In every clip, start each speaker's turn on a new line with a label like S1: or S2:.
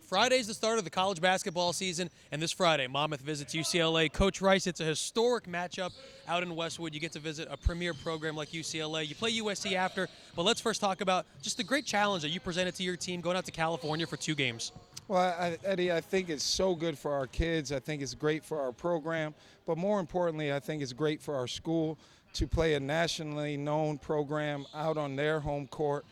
S1: Friday's the start of the college basketball season, and this Friday, Monmouth visits UCLA. Coach Rice, it's a historic matchup out in Westwood. You get to visit a premier program like UCLA. You play USC after, but let's first talk about just the great challenge that you presented to your team going out to California for 2 games.
S2: Well, Eddie, I think it's so good for our kids. I think it's great for our program. But more importantly, I think it's great for our school to play a nationally known program out on their home court.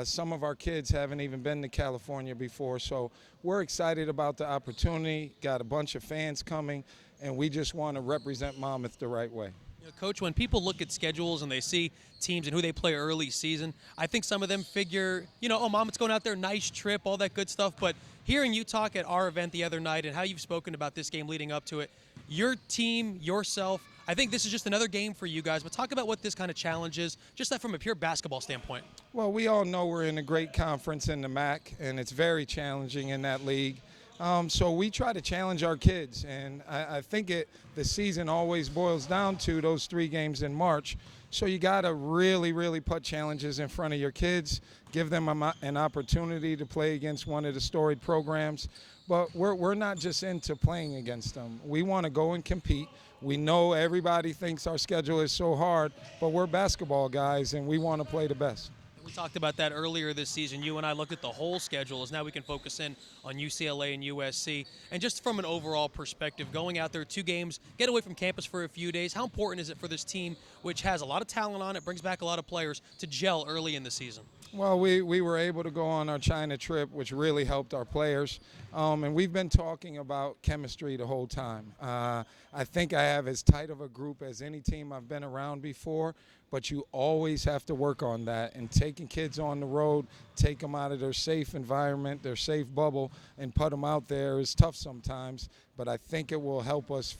S2: Some of our kids haven't even been to California before, so we're excited about the opportunity. Got a bunch of fans coming, and we just want to represent Monmouth the right way.
S1: You know, Coach, when people look at schedules and they see teams and who they play early season, I think some of them figure, oh, Monmouth's going out there, nice trip, all that good stuff. But hearing you talk at our event the other night and how you've spoken about this game leading up to it, your team, yourself, I think this is just another game for you guys. But talk about what this kind of challenge is, just that from a pure basketball standpoint.
S2: Well, we all know we're in a great conference in the MAC, and it's very challenging in that league. So we try to challenge our kids, and I think the season always boils down to those 3 games in March. So you got to really put challenges in front of your kids, give them an opportunity to play against one of the storied programs. But we're not just into playing against them. We want to go and compete. We know everybody thinks our schedule is so hard, but we're basketball guys, and we want to play the best.
S1: We talked about that earlier this season. You and I looked at the whole schedule as now we can focus in on UCLA and USC. And just from an overall perspective, going out there 2 games, get away from campus for a few days, how important is it for this team, which has a lot of talent on it, brings back a lot of players, to gel early in the season?
S2: Well, we were able to go on our China trip, which really helped our players. And we've been talking about chemistry the whole time. I think I have as tight of a group as any team I've been around before, but you always have to work on that. And taking kids on the road, take them out of their safe environment, their safe bubble, and put them out there is tough sometimes. But I think it will help us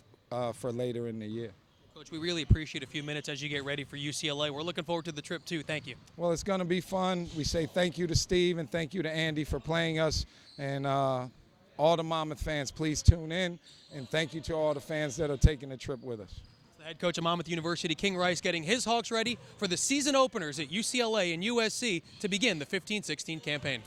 S2: for later in the year.
S1: Coach, we really appreciate a few minutes as you get ready for UCLA. We're looking forward to the trip, too. Thank you.
S2: Well, it's going to be fun. We say thank you to Steve and thank you to Andy for playing us. And all the Monmouth fans, please tune in. And thank you to all the fans that are taking the trip with us.
S1: The head coach of Monmouth University, King Rice, getting his Hawks ready for the season openers at UCLA and USC to begin the 15-16 campaign.